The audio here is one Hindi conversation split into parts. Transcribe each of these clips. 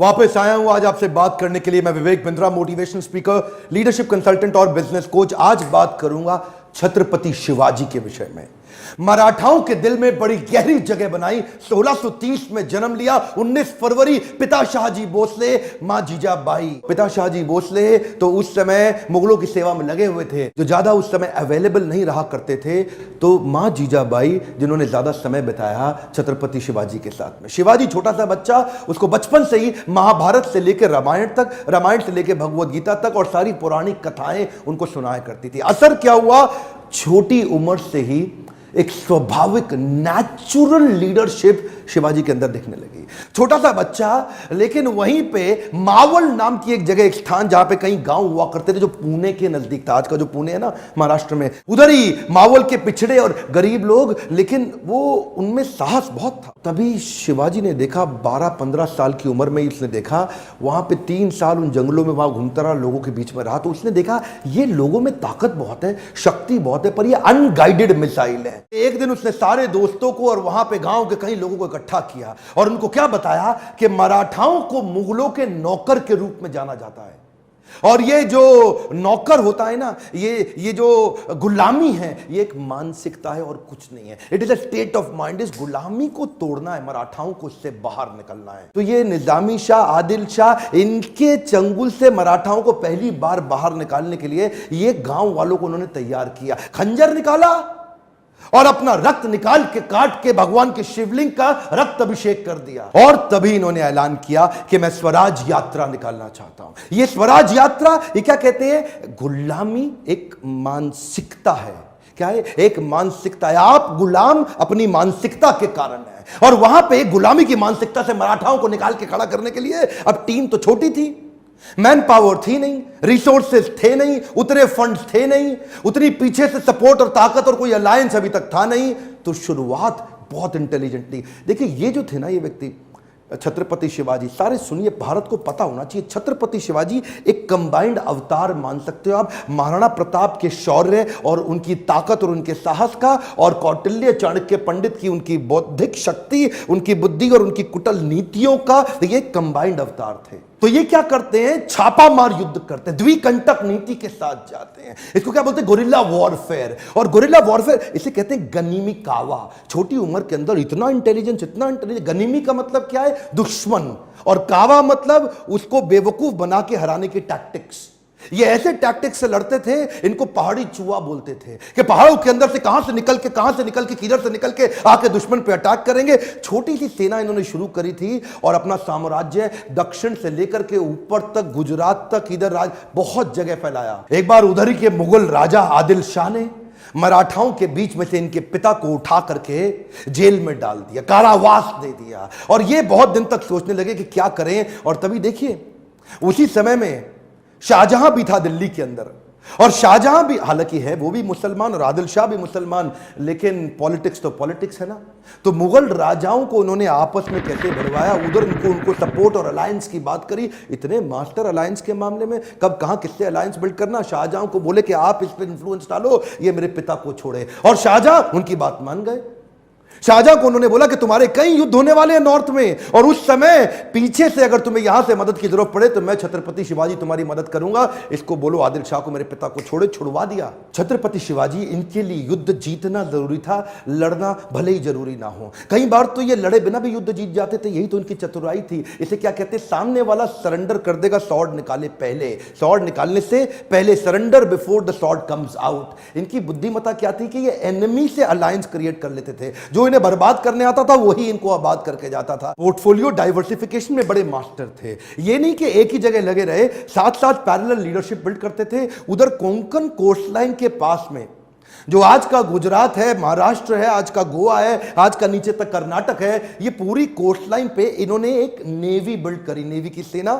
वापस आया हूं आज आपसे बात करने के लिए। मैं Vivek Bindra, motivational speaker, leadership consultant और बिजनेस कोच। आज बात करूंगा छत्रपति शिवाजी के विषय में। मराठाओं के दिल में बड़ी गहरी जगह बनाई। 1630 में जन्म लिया। 19 फरवरी पिता शाहजी भोसले, मां जीजाबाई। पिता शाहजी भोसले तो उस समय मुगलों की सेवा में लगे हुए थे, जो ज्यादा उस समय अवेलेबल नहीं रहा करते थे। तो मां जीजाबाई जिन्होंने ज्यादा समय बिताया छत्रपति शिवाजी के साथ में। शिवाजी छोटा सा बच्चा, उसको बचपन से ही महाभारत से लेकर रामायण तक, रामायण से लेकर भगवत गीता तक और सारी पौराणिक कथाएं उनको सुनाया करती थी। असर क्या हुआ, छोटी उम्र से ही एक स्वाभाविक नेचुरल लीडरशिप शिवाजी के अंदर दिखने लगी। छोटा सा बच्चा, लेकिन वहीं पे मावल नाम की एक जगह, एक स्थान जहां पे कई गांव हुआ करते थे, जो पुणे के नजदीक था। आज का जो पुणे है ना महाराष्ट्र में, उधर ही मावल के पिछड़े और गरीब लोग, लेकिन वो उनमें साहस बहुत था। तभी शिवाजी ने देखा, 12-15 साल की उम्र में उसने देखा, वहां पे 3 साल उन जंगलों में वहां घूमता रहा, लोगों के बीच में रहा। तो उसने देखा ये लोगों में ताकत बहुत है, शक्ति बहुत है, पर ये अनगाइडेड मिसाइल है। एक दिन उसने सारे दोस्तों को और वहां पे गांव के कई लोगों को इकट्ठा किया और उनको क्या बताया कि मराठाओं को मुगलों के नौकर के रूप में जाना जाता है। और ये जो नौकर होता है ना, ये जो गुलामी है, ये एक मानसिकता है और कुछ नहीं है। It is a state of mind. इस गुलामी को तोड़ना है, मराठाओं को इससे बाहर निकलना है। तो ये निजामी शाह, आदिल शाह, इनके चंगुल से मराठाओं को पहली बार बाहर निकालने के लिए ये गांव वालों को उन्होंने तैयार किया। खंजर निकाला और अपना रक्त निकाल के काट के भगवान के शिवलिंग का रक्त अभिषेक कर दिया। और तभी इन्होंने ऐलान किया कि मैं स्वराज यात्रा निकालना चाहता हूं। ये स्वराज यात्रा, ये क्या कहते हैं, गुलामी एक मानसिकता है। क्या है? एक मानसिकता है। आप गुलाम अपनी मानसिकता के कारण है। और वहां पे गुलामी की मानसिकता से मराठाओं को निकाल के खड़ा करने के लिए, अब टीम तो छोटी थी, मैन पावर थी नहीं, रिसोर्सेज थे नहीं, उतने फंड्स थे नहीं, उतनी पीछे से सपोर्ट और ताकत और कोई अलायंस अभी तक था नहीं। तो शुरुआत बहुत इंटेलिजेंटली, देखिए ये जो थे ना, ये व्यक्ति छत्रपति शिवाजी, सारे सुनिए, भारत को पता होना चाहिए, छत्रपति शिवाजी एक कंबाइंड अवतार मान सकते हो आप, महाराणा प्रताप के शौर्य और उनकी ताकत और उनके साहस का, और कौटिल्य चाणक्य पंडित की उनकी बौद्धिक शक्ति, उनकी बुद्धि और उनकी कुटिल नीतियों का ये कंबाइंड अवतार थे। तो ये क्या करते हैं, छापा मार युद्ध करते हैं, द्विकंटक नीति के साथ जाते हैं। इसको क्या बोलते हैं, गोरिल्ला वॉरफेयर। और गोरिल्ला वॉरफेयर इसे कहते हैं गनीमी कावा। छोटी उम्र के अंदर इतना इंटेलिजेंस, इतना इंटेलिजेंस। गनीमी का मतलब क्या है, दुश्मन, और कावा मतलब उसको बेवकूफ बना के हराने की टैक्टिक्स। ये ऐसे टैक्टिक्स से लड़ते थे, इनको पहाड़ी चूहा बोलते थे, कि पहाड़ों के अंदर से कहां से निकल के किधर से निकल के आके दुश्मन पे अटैक करेंगे। छोटी सी सेना इन्होंने शुरू करी थी और अपना साम्राज्य दक्षिण से लेकर के ऊपर तक, गुजरात तक, इधर बहुत जगह फैलाया। एक बार उधर ही के मुगल राजा आदिल शाह ने मराठाओं के बीच में से इनके पिता को उठा करके जेल में डाल दिया, कारावास दे दिया। और ये बहुत दिन तक सोचने लगे कि क्या करें। और तभी देखिए, उसी समय में शाहजहां भी था दिल्ली के अंदर, और शाहजहां भी हालांकि है वो भी मुसलमान और आदिल शाह भी मुसलमान, लेकिन पॉलिटिक्स तो पॉलिटिक्स है ना। तो मुगल राजाओं को उन्होंने आपस में कैसे भरवाया, उधर उनको सपोर्ट और अलायंस की बात करी। इतने मास्टर अलायंस के मामले में, कब कहां किससे अलायंस बिल्ड करना। शाहजहां को बोले कि आप इस पर इंफ्लुएंस डालो, ये मेरे पिता को छोड़े, और शाहजहां उनकी बात मान गए। शाहजहां को उन्होंने बोला कि तुम्हारे कई युद्ध होने वाले हैं नॉर्थ में, और उस समय पीछे से अगर तुम्हें यहां से मदद की जरूरत पड़े तो मैं छत्रपति शिवाजी तुम्हारी मदद करूंगा। इसको बोलो आदिल शाह को मेरे पिता को छोड़े। छुड़वा दिया। छत्रपति शिवाजी, इनके लिए युद्ध जीतना जरूरी था, लड़ना भले ही जरूरी ना हो। कई बार तो ये लड़े बिना भी युद्ध जीत जाते थे, यही तो इनकी चतुराई थी। इसे क्या कहते हैं, सामने वाला सरेंडर कर देगा, स्वॉर्ड निकाले पहले, स्वॉर्ड निकालने से पहले, surrender before the sword comes out. इनकी बुद्धिमत्ता क्या थी कि ये एनिमी से अलायंस क्रिएट कर लेते थे। जो इन्हें बर्बाद करने आता था वही इनको आबाद करके जाता था। पोर्टफोलियो डाइवर्सिफिकेशन में बड़े मास्टर थे। ये नहीं कि एक ही जगह लगे रहे, साथ साथ पैरेलल लीडरशिप बिल्ड करते थे। उधर कोंकण कोस्टलाइन के पास में, जो आज का गुजरात है, महाराष्ट्र है, आज का गोवा है, आज का नीचे तक कर्नाटक है, ये पूरी कोस्टलाइन पे इन्होंने एक नेवी बिल्ड करी, नेवी की सेना,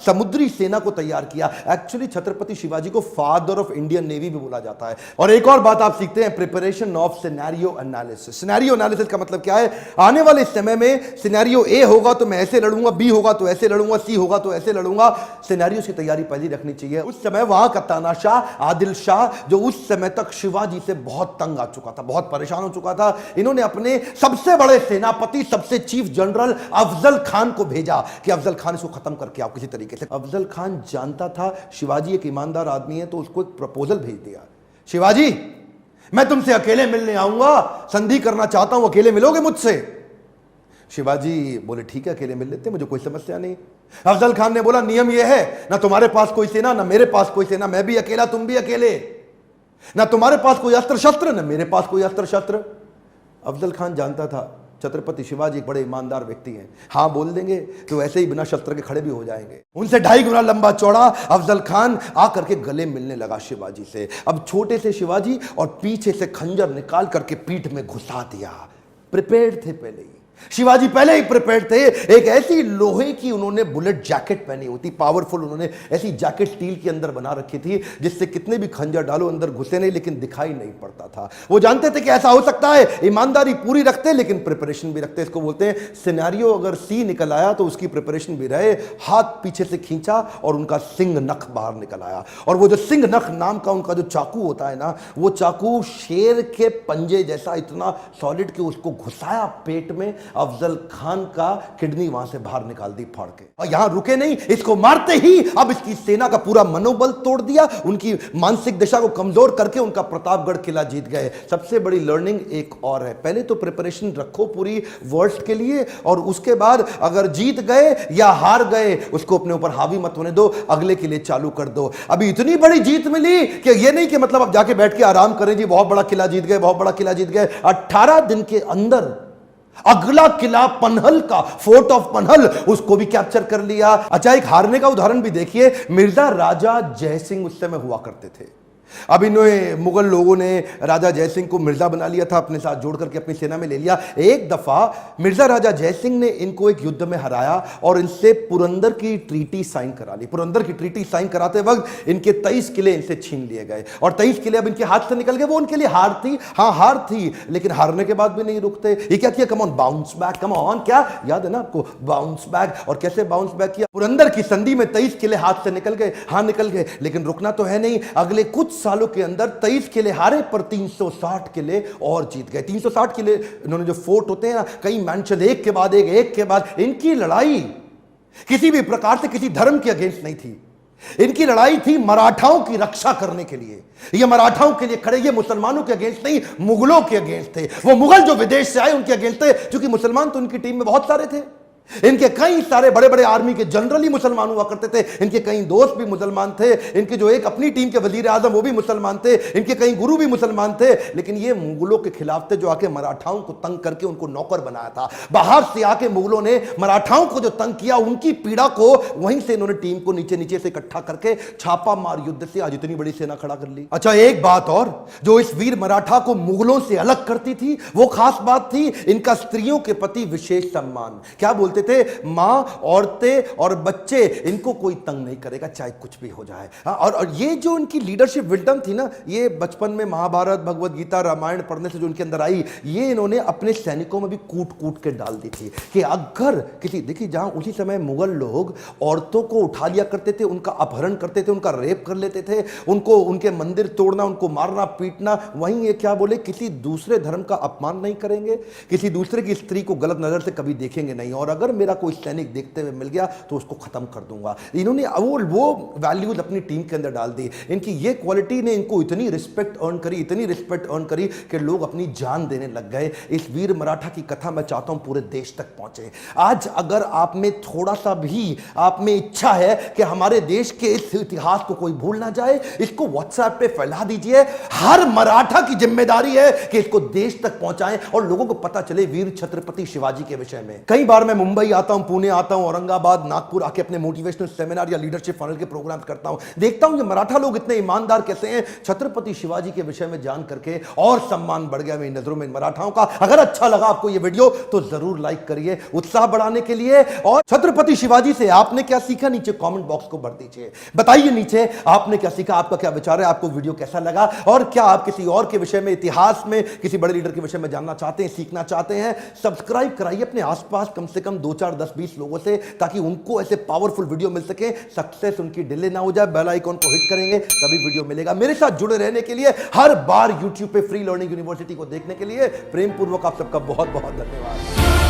समुद्री सेना को तैयार किया। एक्चुअली छत्रपति शिवाजी को फादर ऑफ इंडियन नेवी भी बोला जाता है। और एक और बात आप सीखते हैं, preparation of scenario analysis. Scenario analysis का मतलब क्या है, आने वाले समय में सिनेरियो ए होगा तो मैं ऐसे लड़ूंगा, बी होगा तो ऐसे लड़ूंगा, सी होगा तो ऐसे लड़ूंगा। सिनेरियो की तैयारी पहले रखनी चाहिए। उस समय वहां का तानाशाह आदिल शाह, जो उस समय तक शिवाजी शिवाजी से बहुत तंग आ चुका था, बहुत परेशान हो चुका था। इन्होंने अपने सबसे बड़े सेनापति, सबसे चीफ जनरल अफजल खान को भेजा कि अफजल खान इसको खत्म करके आओ किसी तरीके से। अफजल खान जानता था शिवाजी एक ईमानदार आदमी है, तो उसको एक प्रपोजल भेज दिया, शिवाजी मैं तुमसे अकेले मिलने आऊंगा, संधि करना चाहता हूं, अकेले मिलोगे मुझसे? शिवाजी बोले ठीक है, अकेले मिल लेते, मुझे कोई समस्या नहीं। अफजल खान ने बोला नियम यह है, ना तुम्हारे पास कोई सेना, ना मेरे पास कोई सेना, मैं भी अकेला, तुम भी अकेले, ना तुम्हारे पास कोई अस्त्र शस्त्र, ना मेरे पास कोई अस्त्र शस्त्र। अफजल खान जानता था छत्रपति शिवाजी एक बड़े ईमानदार व्यक्ति हैं, हाँ बोल देंगे तो ऐसे ही बिना शस्त्र के खड़े भी हो जाएंगे। उनसे 2.5 गुना लंबा चौड़ा अफजल खान आकर के गले मिलने लगा शिवाजी से। अब छोटे से शिवाजी और पीछे से खंजर निकाल करके पीठ में घुसा दिया। प्रिपेयर्ड थे पहले ही, शिवाजी पहले ही प्रिपेयर्ड थे। एक ऐसी लोहे की उन्होंने बुलेट जैकेट पहनी होती, पावरफुल, उन्होंने ऐसी जैकेट स्टील के अंदर बना रखी थी जिससे कितने भी खंजर डालो अंदर घुसे नहीं, लेकिन दिखाई नहीं पड़ता था। वो जानते थे कि ऐसा हो सकता है, ईमानदारी पूरी रखते लेकिन प्रिपरेशन भी रखते। इसको बोलते हैं सिनेरियो अगर सी निकल आया तो उसकी प्रिपरेशन भी रहे। हाथ पीछे से खींचा और उनका सिंह नख बाहर निकल आया, और वो जो सिंह नख नाम का उनका जो चाकू होता है ना, वो चाकू शेर के पंजे जैसा इतना सॉलिड कि उसको घुसाया पेट में। अफजल खान का किडनी वहां से बाहर निकाल दी फाड़ के, और यहां रुके नहीं, इसको मारते ही अब इसकी सेना का पूरा मनोबल तोड़ दिया, उनकी मानसिक दिशा को कमजोर करके उनका प्रतापगढ़ किला जीत गए। सबसे बड़ी लर्निंग एक और है, पहले तो प्रिपरेशन रखो पूरी वर्स्ट के लिए, और उसके बाद अगर जीत गए या हार गए उसको अपने ऊपर हावी मत होने दो, अगले के लिए चालू कर दो। अभी इतनी बड़ी जीत मिली कि ये नहीं कि मतलब अब जाके बैठ के आराम करें जी, बहुत बड़ा किला जीत गए, बहुत बड़ा किला जीत गए। 18 दिन के अंदर अगला किला पनहल का, फोर्ट ऑफ पनहल, उसको भी कैप्चर कर लिया। अच्छा, एक हारने का उदाहरण भी देखिए, मिर्जा राजा जयसिंह उस समय हुआ करते थे। अब इन्होंने मुगल लोगों ने राजा जयसिंह को मिर्जा बना लिया था, अपने साथ जोड़ करके अपनी सेना में ले लिया। एक दफा मिर्जा राजा जयसिंह ने इनको एक युद्ध में हराया और इनसे पुरंदर की ट्रीटी साइन करा ली। पुरंदर की ट्रीटी साइन कराते वक्त इनके 23 किले इनसे छीन लिए गए, और 23 किले अब इनके हाथ से निकल गए। वो उनके लिए हार थी, हाँ हार थी, लेकिन हारने के बाद भी नहीं रुकते। ये क्या किया, come on bounce back, come on, क्या याद है ना आपको, बाउंस बैक। और कैसे बाउंस बैक किया, पुरंदर की संधि में 23 किले हाथ से निकल गए, हाँ निकल गए, लेकिन रुकना तो है नहीं। अगले कुछ सालों के अंदर 23 किले हारे पर 360 किले और जीत गए। 360 किले इन्होंने, जो फोर्ट होते हैं ना, कई मैंशन, एक के बाद एक के बाद। इनकी लड़ाई किसी भी प्रकार से किसी धर्म के अगेंस्ट नहीं थी, इनकी लड़ाई थी मराठाओं की रक्षा करने के लिए। ये मराठाओं के लिए खड़े, ये मुसलमानों के अगेंस्ट नहीं, मुगलों के अगेंस्ट थे। वो मुगल जो विदेश से आए उनके अगेंस्ट थे, क्योंकि मुसलमान तो उनकी टीम में बहुत सारे थे। इनके कई सारे बड़े बड़े आर्मी के जनरल ही मुसलमान हुआ करते थे, इनके कई दोस्त भी मुसलमान थे, इनके जो एक अपनी टीम के वजीर आजम वो भी मुसलमान थे, इनके कई गुरु भी मुसलमान थे। लेकिन ये मुगलों के खिलाफ थे जो आके मराठाओं को तंग करके उनको नौकर बनाया था। बाहर से आके मुगलों ने मराठाओं को जो तंग किया, उनकी पीड़ा को वहीं से इन्होंने टीम को नीचे नीचे से इकट्ठा करके छापा मार युद्ध से आज इतनी बड़ी सेना खड़ा कर ली। अच्छा, एक बात और जो इस वीर मराठा को मुगलों से अलग करती थी, वो खास बात थी इनका स्त्रियों के प्रति विशेष सम्मान। क्या बोलते थे, मां, औरतें और बच्चे, इनको कोई तंग नहीं करेगा चाहे कुछ भी हो जाए। और ये जो इनकी लीडरशिप विजडम थी ना, ये बचपन में महाभारत, भगवत गीता, रामायण पढ़ने से जो इनके अंदर आई, ये इन्होंने अपने सैनिकों में भी कूट कूट के डाल दी थी कि अगर किसी, देखिए जहां उसी समय मुगल लोग औरतों को उठा लिया करते थे, उनका अपहरण करते थे, उनका रेप कर लेते थे, उनको उनके मंदिर तोड़ना, उनको मारना पीटना, वहीं ये क्या बोले, किसी दूसरे धर्म का अपमान नहीं करेंगे, किसी दूसरे की स्त्री को गलत नजर से कभी देखेंगे नहीं, और अगर मेरा कोई सैनिक देखते हुए मिल गया तो उसको खत्म कर दूंगा। इन्होंने वो वैल्यूज अपनी टीम के अंदर डाल दी। इनकी ये क्वालिटी ने इनको इतनी रिस्पेक्ट अर्न करी, इतनी रिस्पेक्ट अर्न करी कि लोग अपनी जान देने लग गए। इस वीर मराठा की कथा मैं चाहता हूं पूरे देश तक पहुंचे। आज अगर आप में थोड़ा सा भी आप में इच्छा है कि हमारे देश के इस इतिहास को कोई भूल ना जाए, इसको व्हाट्सएप पे फैला दीजिए। हर मराठा की जिम्मेदारी है कि इसको देश तक पहुंचाएं और लोगों को पता चले वीर छत्रपति शिवाजी के विषय में। कई बार मैं मुंबई आता हूं, पुणे आता हूं, औरंगाबाद, नागपुर आके अपने मोटिवेशनल सेमिनार या लीडरशिप फनल के प्रोग्राम करता हूं, देखता हूं कि मराठा लोग इतने ईमानदार कैसे हैं। छत्रपति शिवाजी के विषय में जान करके और सम्मान बढ़ गया मेरी नजरों में मराठाओं का। अगर अच्छा लगा आपको ये वीडियो तो जरूर लाइक करिए उत्साह बढ़ाने के लिए। और छत्रपति शिवाजी से आपने क्या सीखा, नीचे कमेंट बॉक्स को भर दीजिए, बताइए नीचे आपने क्या सीखा, आपका क्या विचार है, आपको वीडियो कैसा लगा, और क्या आप किसी और के विषय में, इतिहास में किसी बड़े लीडर के विषय में जानना चाहते हैं, सीखना चाहते हैं। सब्सक्राइब कराइए, अपने आसपास कम से कम दो चार 10-20 लोगों से, ताकि उनको ऐसे पावरफुल वीडियो मिल सके, सक्सेस उनकी डिले ना हो जाए। बेल आइकॉन को हिट करेंगे तभी वीडियो मिलेगा। मेरे साथ जुड़े रहने के लिए, हर बार यूट्यूब पे फ्री लर्निंग यूनिवर्सिटी को देखने के लिए प्रेम पूर्वक आप सबका बहुत बहुत धन्यवाद।